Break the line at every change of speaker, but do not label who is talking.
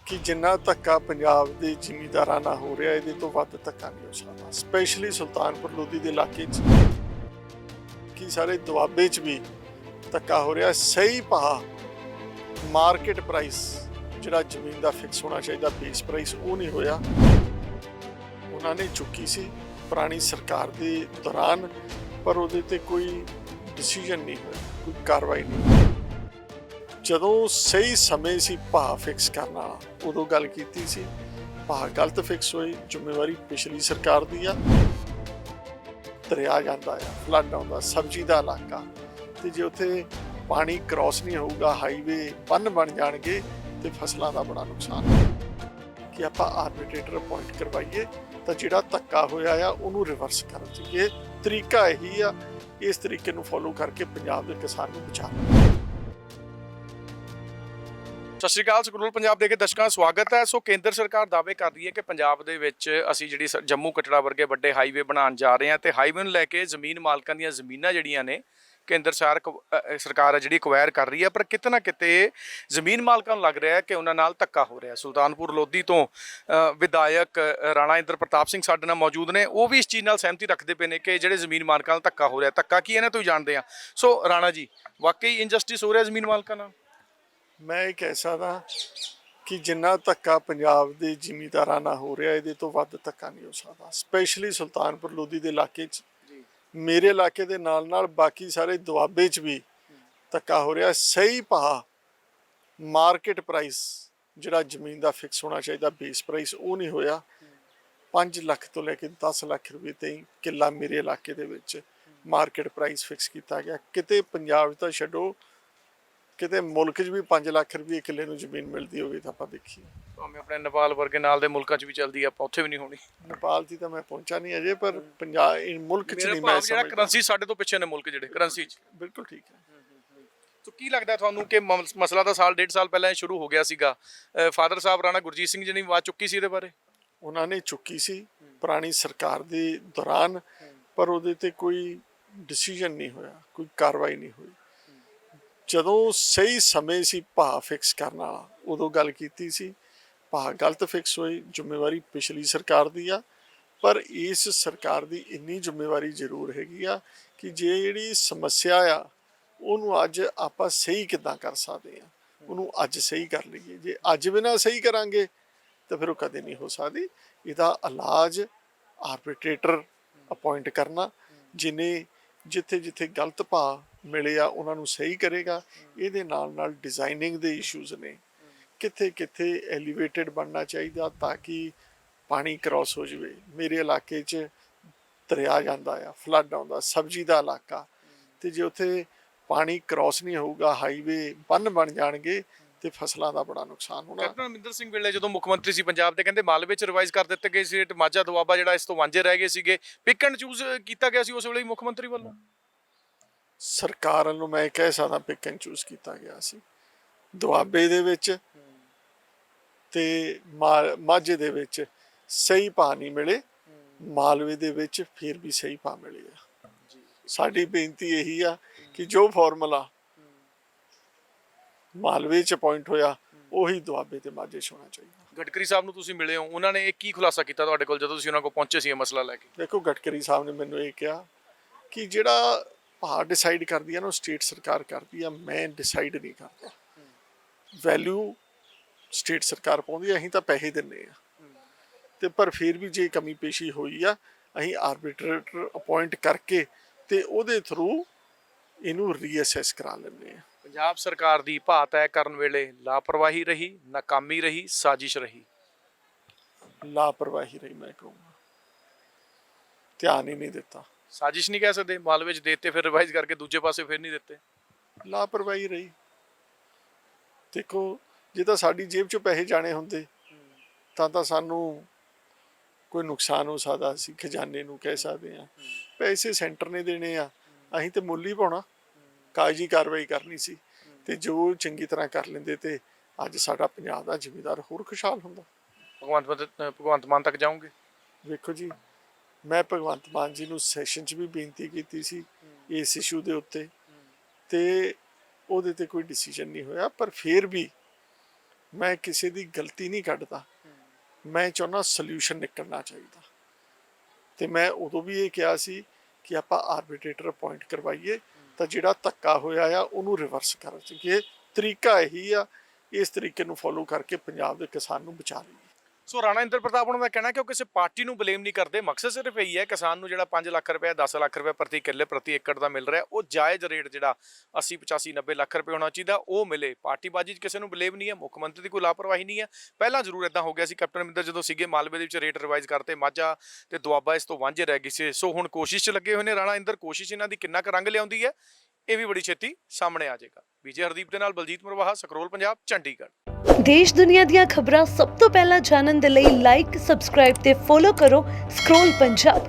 ਕਿ ਜਿੰਨਾ ਧੱਕਾ ਪੰਜਾਬ ਦੇ ਜ਼ਿਮੀਂਦਾਰਾਂ ਨਾਲ ਹੋ ਰਿਹਾ ਇਹਦੇ ਤੋਂ ਵੱਧ ਧੱਕਾ ਨਹੀਂ ਹੋ ਸਕਦਾ। ਸਪੈਸ਼ਲੀ ਸੁਲਤਾਨਪੁਰ ਲੋਧੀ ਦੇ ਇਲਾਕੇ 'ਚ ਕਿ ਸਾਰੇ ਦੁਆਬੇ 'ਚ ਵੀ ਧੱਕਾ ਹੋ ਰਿਹਾ। ਸਹੀ ਭਾਅ ਮਾਰਕੀਟ ਪ੍ਰਾਈਸ ਜਿਹੜਾ ਜ਼ਮੀਨ ਦਾ ਫਿਕਸ ਹੋਣਾ ਚਾਹੀਦਾ ਬੇਸ ਪ੍ਰਾਈਸ ਉਹ ਨਹੀਂ ਹੋਇਆ। ਉਹਨਾਂ ਨੇ ਚੁੱਕੀ ਸੀ ਪੁਰਾਣੀ ਸਰਕਾਰ ਦੇ ਦੌਰਾਨ, ਪਰ ਉਹਦੇ ਤੇ ਕੋਈ ਡਿਸੀਜਨ ਨਹੀਂ ਹੋਇਆ, ਕੋਈ ਕਾਰਵਾਈ ਨਹੀਂ। ਜਦੋਂ ਸਹੀ ਸਮੇਂ ਸੀ ਭਾਅ ਫਿਕਸ ਕਰਨ ਵਾਲਾ ਉਦੋਂ ਗੱਲ ਕੀਤੀ ਸੀ, ਭਾਅ ਗਲਤ ਫਿਕਸ ਹੋਈ, ਜ਼ਿੰਮੇਵਾਰੀ ਪਿਛਲੀ ਸਰਕਾਰ ਦੀ ਆ। ਦਰਿਆ ਜਾਂਦਾ ਆ, ਫਲੱਡ ਆਉਂਦਾ, ਸਬਜ਼ੀ ਦਾ ਇਲਾਕਾ, ਤੇ ਜੇ ਉੱਥੇ ਪਾਣੀ ਕ੍ਰਾਸ ਨਹੀਂ ਹੋਊਗਾ, ਹਾਈਵੇ ਬੰਨ ਬਣ ਜਾਣਗੇ ਤੇ ਫਸਲਾਂ ਦਾ ਬੜਾ ਨੁਕਸਾਨ ਕਿ ਆਪਾਂ ਆਰਬਿਟਰੇਟਰ ਅਪਾਇੰਟ ਕਰਵਾਈਏ ਤਾਂ ਜਿਹੜਾ ਧੱਕਾ ਹੋਇਆ ਆ ਉਹਨੂੰ ਰਿਵਰਸ ਕਰਨ ਚਾਹੀਏ। ਤਰੀਕਾ ਇਹੀ ਆ, ਇਸ ਤਰੀਕੇ ਨੂੰ ਫੋਲੋ ਕਰਕੇ ਪੰਜਾਬ ਦੇ ਕਿਸਾਨ ਨੂੰ ਬਚਾਉਣਾ।
ਸਤਿ ਸ਼੍ਰੀ ਅਕਾਲ, ਸਕਰੂਲ ਪੰਜਾਬ ਦੇ ਕੇ ਦਰਸ਼ਕਾਂ ਦਾ ਸਵਾਗਤ ਹੈ। ਸੋ ਕੇਂਦਰ ਸਰਕਾਰ ਦਾਅਵੇ ਕਰ ਰਹੀ ਹੈ ਕਿ ਪੰਜਾਬ ਦੇ ਵਿੱਚ ਅਸੀਂ ਜਿਹੜੀ ਜੰਮੂ ਕਟੜਾ ਵਰਗੇ ਵੱਡੇ ਹਾਈਵੇ ਬਣਾਉਣ ਜਾ ਰਹੇ ਹਾਂ ਤੇ ਹਾਈਵੇ ਨੂੰ ਲੈ ਕੇ ਜ਼ਮੀਨ ਮਾਲਕਾਂ ਦੀਆਂ ਜ਼ਮੀਨਾਂ ਜਿਹੜੀਆਂ ਨੇ ਕੇਂਦਰ ਸਰਕਾਰ ਜਿਹੜੀ ਅਕਵਾਇਰ ਕਰ ਰਹੀ ਹੈ, ਪਰ ਕਿਤੇ ਨਾ ਕਿਤੇ ਜ਼ਮੀਨ ਮਾਲਕਾਂ ਨੂੰ ਲੱਗ ਰਿਹਾ ਹੈ ਕਿ ਉਹਨਾਂ ਨਾਲ ਧੱਕਾ ਹੋ ਰਿਹਾ। ਸੁਲਤਾਨਪੁਰ ਲੋਧੀ ਤੋਂ ਵਿਧਾਇਕ ਰਾਣਾ ਇੰਦਰ ਪ੍ਰਤਾਪ ਸਿੰਘ ਸਾਡੇ ਨਾਲ ਮੌਜੂਦ ਨੇ, ਉਹ ਵੀ ਇਸ ਚੀਜ਼ ਨਾਲ ਸਹਿਮਤੀ ਰੱਖਦੇ ਪਏ ਨੇ ਕਿ ਜਿਹੜੇ ਜ਼ਮੀਨ ਮਾਲਕਾਂ ਨਾਲ ਧੱਕਾ ਹੋ ਰਿਹਾ। ਧੱਕਾ ਕੀ ਇਹਨਾਂ ਤੋਂ ਜਾਣਦੇ ਆ। ਸੋ ਰਾਣਾ ਜੀ, ਵਾਕਈ ਇਨਜਸਟਿਸ ਹੋ ਰਿਹਾ ਜ਼ਮੀਨ ਮਾਲਕਾਂ ਨਾਲ?
ਮੈਂ ਇਹ ਕਹਿ ਸਕਦਾ ਕਿ ਜਿੰਨਾ ਧੱਕਾ ਪੰਜਾਬ ਦੇ ਜ਼ਿਮੀਂਦਾਰਾਂ ਨਾਲ ਹੋ ਰਿਹਾ ਇਹਦੇ ਤੋਂ ਵੱਧ ਧੱਕਾ ਨਹੀਂ ਹੋ ਸਕਦਾ। ਸਪੈਸ਼ਲੀ ਸੁਲਤਾਨਪੁਰ ਲੋਧੀ ਦੇ ਇਲਾਕੇ 'ਚ, ਮੇਰੇ ਇਲਾਕੇ ਦੇ ਨਾਲ ਨਾਲ ਬਾਕੀ ਸਾਰੇ ਦੁਆਬੇ 'ਚ ਵੀ ਧੱਕਾ ਹੋ ਰਿਹਾ। ਸਹੀ ਭਾਅ ਮਾਰਕੀਟ ਪ੍ਰਾਈਸ ਜਿਹੜਾ ਜ਼ਮੀਨ ਦਾ ਫਿਕਸ ਹੋਣਾ ਚਾਹੀਦਾ ਬੇਸ ਪ੍ਰਾਈਸ ਉਹ ਨਹੀਂ ਹੋਇਆ। 5 ਲੱਖ ਤੋਂ ਲੈ ਕੇ 10 ਲੱਖ ਰੁਪਏ ਤਾਈਂ ਕਿੱਲਾ ਮੇਰੇ ਇਲਾਕੇ ਦੇ ਵਿੱਚ ਮਾਰਕੀਟ ਪ੍ਰਾਈਸ ਫਿਕਸ ਕੀਤਾ ਗਿਆ। ਕਿਤੇ ਪੰਜਾਬ 'ਚ ਤਾਂ ਛੱਡੋ, ਕਿਤੇ ਮੁਲਕ 'ਚ ਵੀ 5 ਲੱਖ ਰੁਪਏ ਕਿੱਲੇ ਨੂੰ ਜ਼ਮੀਨ ਮਿਲਦੀ ਹੋਵੇ ਤਾਂ ਆਪਾਂ ਦੇਖੀਏ।
ਭਾਵੇਂ ਆਪਣੇ ਨੇਪਾਲ ਵਰਗੇ ਨਾਲ ਦੇ ਮੁਲਕਾਂ 'ਚ ਵੀ ਚੱਲਦੀ ਆ, ਆਪਾਂ ਉੱਥੇ ਵੀ ਨਹੀਂ ਹੋਣੀ।
ਨੇਪਾਲ 'ਚ ਤਾਂ ਮੈਂ ਪਹੁੰਚਾ ਨਹੀਂ ਅਜੇ, ਪਰ ਪੰਜਾਬ ਮੁਲਕ 'ਚ ਨਹੀਂ। ਮੈਂ
ਜਿਹੜਾ ਕਰੰਸੀ ਸਾਡੇ ਤੋਂ ਪਿੱਛੇ ਨੇ ਮੁਲਕ ਜਿਹੜੇ ਕਰੰਸੀ 'ਚ।
ਬਿਲਕੁਲ ਠੀਕ ਹੈ।
ਸੋ ਕੀ ਲੱਗਦਾ ਤੁਹਾਨੂੰ ਕਿ ਮਸਲਾ ਤਾਂ ਸਾਲ ਡੇਢ ਸਾਲ ਪਹਿਲਾਂ ਹੀ ਸ਼ੁਰੂ ਹੋ ਗਿਆ ਸੀਗਾ? ਫਾਦਰ ਸਾਹਿਬ ਰਾਣਾ ਗੁਰਜੀਤ ਸਿੰਘ ਜੀ ਨੇ ਆਵਾਜ਼ ਚੁੱਕੀ ਸੀ ਇਹਦੇ ਬਾਰੇ?
ਉਹਨਾਂ ਨੇ ਚੁੱਕੀ ਸੀ ਪੁਰਾਣੀ ਸਰਕਾਰ ਦੇ ਦੌਰਾਨ, ਪਰ ਉਹਦੇ ਤੇ ਕੋਈ ਡਿਸੀਜਨ ਨਹੀਂ ਹੋਇਆ, ਕੋਈ ਕਾਰਵਾਈ ਨਹੀਂ ਹੋਈ। ਜਦੋਂ ਸਹੀ ਸਮੇਂ ਸੀ ਭਾਅ ਫਿਕਸ ਕਰਨ ਵਾਲਾ ਉਦੋਂ ਗੱਲ ਕੀਤੀ ਸੀ, ਭਾਅ ਗਲਤ ਫਿਕਸ ਹੋਈ, ਜ਼ਿੰਮੇਵਾਰੀ ਪਿਛਲੀ ਸਰਕਾਰ ਦੀ ਆ। ਪਰ ਇਸ ਸਰਕਾਰ ਦੀ ਇੰਨੀ ਜ਼ਿੰਮੇਵਾਰੀ ਜ਼ਰੂਰ ਹੈਗੀ ਆ ਕਿ ਜਿਹੜੀ ਸਮੱਸਿਆ ਆ ਉਹਨੂੰ ਅੱਜ ਆਪਾਂ ਸਹੀ ਕਿੱਦਾਂ ਕਰ ਸਕਦੇ ਆ, ਉਹਨੂੰ ਅੱਜ ਸਹੀ ਕਰ ਲਈਏ। ਜੇ ਅੱਜ ਵੀ ਨਾ ਸਹੀ ਕਰਾਂਗੇ ਤਾਂ ਫਿਰ ਉਹ ਕਦੇ ਨਹੀਂ ਹੋ ਸਕਦੀ। ਇਹਦਾ ਇਲਾਜ ਆਰਬਿਟਰੇਟਰ ਅਪਾਇੰਟ ਕਰਨਾ, ਜਿਹਨੇ ਜਿੱਥੇ ਜਿੱਥੇ ਗਲਤ ਭਾਅ ਮਿਲੇ ਆ ਉਹਨਾਂ ਨੂੰ ਸਹੀ ਕਰੇਗਾ। ਇਹਦੇ ਨਾਲ ਨਾਲ ਡਿਜ਼ਾਈਨਿੰਗ ਦੇ ਇਸ਼ੂਜ਼ ਨੇ, ਕਿੱਥੇ ਕਿੱਥੇ ਐਲੀਵੇਟਡ ਬਣਨਾ ਚਾਹੀਦਾ ਤਾਂ ਕਿ ਪਾਣੀ ਕ੍ਰਾਸ ਹੋ ਜਾਵੇ। ਮੇਰੇ ਇਲਾਕੇ 'ਚ ਦਰਿਆ ਜਾਂਦਾ ਆ, ਫਲੱਡ ਆਉਂਦਾ, ਸਬਜ਼ੀ ਦਾ ਇਲਾਕਾ, ਤੇ ਜੇ ਉੱਥੇ ਪਾਣੀ ਕ੍ਰਾਸ ਨਹੀਂ ਹੋਊਗਾ, ਹਾਈਵੇ ਬੰਨ ਬਣ ਜਾਣਗੇ ਤੇ ਫਸਲਾਂ ਦਾ ਬੜਾ ਨੁਕਸਾਨ ਹੋਣਾ।
ਕੈਪਟਨ ਅਮਰਿੰਦਰ ਸਿੰਘ ਵੇਲੇ ਜਦੋਂ ਮੁੱਖ ਮੰਤਰੀ ਸੀ ਪੰਜਾਬ ਦੇ, ਕਹਿੰਦੇ ਮਾਲਵੇ 'ਚ ਰਿਵਾਈਜ਼ ਕਰ ਦਿੱਤੇ ਗਏ ਸੀ, ਮਾਝਾ ਦੁਆਬਾ ਜਿਹੜਾ ਇਸ ਤੋਂ ਵਾਂਝੇ ਰਹਿ ਗਏ ਸੀਗੇ, ਪਿਕ ਐਂਡ ਚੂਜ਼ ਕੀਤਾ ਗਿਆ ਸੀ ਉਸ ਵੇਲੇ ਮੁੱਖ ਮੰਤਰੀ ਵੱਲੋਂ।
ਸਰਕਾਰ ਵੱਲੋਂ ਮੈਂ ਕਹਿ ਸਕਦਾ ਪਿਕ ਐਂਡ ਚੂਜ਼ ਕੀਤਾ ਗਿਆ ਸੀ। ਦੁਆਬੇ ਦੇ ਵਿੱਚ ਤੇ ਮਾਝੇ ਦੇ ਵਿੱਚ ਸਹੀ ਭਾਅ ਨਹੀਂ ਮਿਲੇ, ਮਾਲਵੇ ਦੇ ਵਿੱਚ ਫਿਰ ਵੀ ਸਹੀ ਭਾਅ ਮਿਲੇ ਆ। ਸਾਡੀ ਬੇਨਤੀ ਇਹੀ ਆ ਕਿ ਜੋ ਫਾਰਮੂਲਾ ਮਾਲਵੇ 'ਚ ਅਪਾਇੰਟ ਹੋਇਆ ਉਹੀ ਦੁਆਬੇ ਤੇ ਮਾਝੇ 'ਚ ਹੋਣਾ ਚਾਹੀਦਾ।
ਗਡਕਰੀ ਸਾਹਿਬ ਨੂੰ ਤੁਸੀਂ ਮਿਲੇ ਹੋ, ਉਹਨਾਂ ਨੇ ਇਹ ਕੀ ਖੁਲਾਸਾ ਕੀਤਾ ਤੁਹਾਡੇ ਕੋਲ ਜਦੋਂ ਤੁਸੀਂ ਉਹਨਾਂ ਕੋਲ ਪਹੁੰਚੇ ਸੀ ਇਹ ਮਸਲਾ ਲੈ ਕੇ?
ਦੇਖੋ, ਗਡਕਰੀ ਸਾਹਿਬ ਨੇ ਮੈਨੂੰ ਇਹ ਕਿਹਾ ਕਿ ਜਿਹੜਾ ਭਾਅ ਡਿਸਾਈਡ ਕਰਦੀ ਆ ਨਾ ਉਹ ਸਟੇਟ ਸਰਕਾਰ ਕਰਦੀ ਆ, ਮੈਂ ਡਿਸਾਈਡ ਨਹੀਂ ਕਰਦਾ। ਵੈਲਿਊ ਸਟੇਟ ਸਰਕਾਰ ਪਾਉਂਦੀ ਆ, ਅਸੀਂ ਤਾਂ ਪੈਸੇ ਦਿੰਦੇ ਆ। ਤੇ ਪਰ ਫਿਰ ਵੀ ਜੇ ਕਮੀ ਪੇਸ਼ੀ ਹੋਈ ਆ, ਅਸੀਂ ਆਰਬਿਟਰੇਟਰ ਅਪਾਇੰਟ ਕਰਕੇ ਤੇ ਉਹਦੇ ਥਰੂ ਇਹਨੂੰ ਰੀਅਸੈਸ ਕਰਾ ਲੈਂਦੇ ਆ।
ਪੰਜਾਬ ਸਰਕਾਰ ਦੀ ਭਾਅ ਤੈਅ ਕਰਨ ਵੇਲੇ ਲਾਪਰਵਾਹੀ ਰਹੀ, ਨਾਕਾਮੀ ਰਹੀ, ਸਾਜ਼ਿਸ਼ ਰਹੀ?
ਲਾਪਰਵਾਹੀ ਰਹੀ, ਮੈਂ ਕਹੂੰਗਾ। ਧਿਆਨ ਹੀ ਨਹੀਂ ਦਿੱਤਾ।
ਸਾਜ਼ਿਸ਼ ਨਹੀਂ ਕਹਿ ਸਕਦੇ, ਮਾਲਵੇ 'ਚ ਦੇਤੇ ਫਿਰ ਰਿਵਾਈਜ਼ ਕਰਕੇ ਦੂਜੇ ਪਾਸੇ ਫਿਰ ਨਹੀਂ ਦਿੱਤੇ।
ਲਾਪਰਵਾਹੀ ਰਹੀ। ਦੇਖੋ, ਜੇ ਤਾਂ ਸਾਡੀ ਜੇਬ 'ਚੋਂ ਪੈਸੇ ਜਾਣੇ ਹੁੰਦੇ ਤਾਂ ਸਾਨੂੰ ਕੋਈ ਨੁਕਸਾਨ ਹੋ ਸਕਦਾ ਸੀ, ਖਜ਼ਾਨੇ ਨੂੰ ਕਹਿ ਸਕਦੇ ਆ। ਪੈਸੇ ਸੈਂਟਰ ਨੇ ਦੇਣੇ ਆ, ਅਸੀਂ ਤੇ ਮੁੱਲ ਹੀ ਪਾਉਣਾ, ਕਾਗਜ਼ੀ ਕਾਰਵਾਈ ਕਰਨੀ ਸੀ। ਤੇ ਜੋ ਚੰਗੀ ਤਰ੍ਹਾਂ ਕਰ ਲੈਂਦੇ ਤੇ ਅੱਜ ਸਾਡਾ ਪੰਜਾਬ ਦਾ ਜ਼ਿਮੀਂਦਾਰ ਹੋਰ ਖੁਸ਼ਹਾਲ ਹੁੰਦਾ।
ਭਗਵੰਤ ਮਾਨ ਤੱਕ ਜਾਓਗੇ?
ਵੇਖੋ ਜੀ, ਮੈਂ ਭਗਵੰਤ ਮਾਨ ਜੀ ਨੂੰ ਸੈਸ਼ਨ 'ਚ ਵੀ ਬੇਨਤੀ ਕੀਤੀ ਸੀ ਇਸ ਇਸ਼ੂ ਦੇ ਉੱਤੇ, ਤੇ ਉਹਦੇ ਤੇ ਕੋਈ ਡਿਸੀਜਨ ਨਹੀਂ ਹੋਇਆ। ਪਰ ਫਿਰ ਵੀ ਮੈਂ ਕਿਸੇ ਦੀ ਗਲਤੀ ਨਹੀਂ ਕੱਢਦਾ, ਮੈਂ ਚਾਹੁੰਦਾ ਸੋਲੂਸ਼ਨ ਨਿਕਲਣਾ ਚਾਹੀਦਾ। ਤੇ ਮੈਂ ਉਦੋਂ ਵੀ ਇਹ ਕਿਹਾ ਸੀ ਕਿ ਆਪਾਂ ਆਰਬਿਟਰੇਟਰ ਅਪਾਇੰਟ ਕਰਵਾਈਏ ਤਾਂ ਜਿਹੜਾ ਧੱਕਾ ਹੋਇਆ ਆ ਉਹਨੂੰ ਰਿਵਰਸ ਕਰ ਸਕੀਏ। ਤਰੀਕਾ ਇਹੀ ਆ, ਇਸ ਤਰੀਕੇ ਨੂੰ ਫੋਲੋ ਕਰਕੇ ਪੰਜਾਬ ਦੇ ਕਿਸਾਨ ਨੂੰ ਬਚਾ ਲਈਏ।
ਸੋ ਰਾਣਾ ਇੰਦਰ ਪ੍ਰਤਾਪ ਉਹਨਾਂ ਦਾ ਕਹਿਣਾ ਕਿ ਉਹ ਕਿਸੇ ਪਾਰਟੀ ਨੂੰ ਬਲੇਮ ਨਹੀਂ ਕਰਦੇ, ਮਕਸਦ ਸਿਰਫ ਇਹੀ ਹੈ ਕਿਸਾਨ ਨੂੰ ਜਿਹੜਾ 5 ਲੱਖ ਰੁਪਏ 10 ਲੱਖ ਰੁਪਏ ਪ੍ਰਤੀ ਕਿੱਲੇ ਪ੍ਰਤੀ ਏਕੜ ਦਾ ਮਿਲ ਰਿਹਾ ਉਹ ਜਾਇਜ਼ ਰੇਟ ਜਿਹੜਾ 80 85 90 ਲੱਖ ਰੁਪਏ ਹੋਣਾ ਚਾਹੀਦਾ ਉਹ ਮਿਲੇ। ਪਾਰਟੀਬਾਜ਼ੀ 'ਚ ਕਿਸੇ ਨੂੰ ਬਲੇਮ ਨਹੀਂ ਹੈ, ਮੁੱਖ ਮੰਤਰੀ ਦੀ ਕੋਈ ਲਾਪਰਵਾਹੀ ਨਹੀਂ ਹੈ। ਪਹਿਲਾਂ ਜ਼ਰੂਰ ਇਦਾਂ ਹੋ ਗਿਆ ਸੀ, ਕੈਪਟਨ ਅਮਰਿੰਦਰ ਜਦੋਂ ਸੀਗੇ ਮਾਲਵੇ ਦੇ ਵਿੱਚ ਰੇਟ ਰਿਵਾਈਜ਼ ਕਰਤੇ, ਮਾਝਾ ਤੇ ਦੁਆਬਾ ਇਸ ਤੋਂ ਵਾਂਝੇ ਰਹਿ ਗਏ ਸੀ। ਸੋ ਹੁਣ ਕੋਸ਼ਿਸ਼ 'ਚ ਲੱਗੇ ਹੋਏ ਨੇ ਰਾਣਾ ਇੰਦਰ, ਕੋਸ਼ਿਸ਼ ਇਹਨਾਂ ਦੀ ਕਿੰਨਾ ਕੁ ਰੰਗ ਲਿਆਉਂਦੀ ਹੈ ਇਹ ਵੀ ਬੜੀ ਛੇਤੀ ਸਾਹਮਣੇ ਆ ਜਾਏਗਾ। ਵਿਜੇ ਹਰਦੀਪ ਦੇ ਨਾਲ ਬਲਜੀਤ ਮਰਵਾਹਾ, ਸਕਰੋਲ ਪੰਜਾਬ, ਚੰਡੀਗੜ੍ਹ।
ਦੇਸ਼ ਦੁਨੀਆ ਦੀਆਂ ਖਬਰਾਂ ਸਭ ਤੋਂ ਪਹਿਲਾਂ ਜਾਣਨ ਦੇ ਲਈ ਲਾਈਕ, ਸਬਸਕ੍ਰਾਈਬ ਤੇ ਫੋਲੋ ਕਰੋ ਸਕਰੋਲ ਪੰਜਾਬ।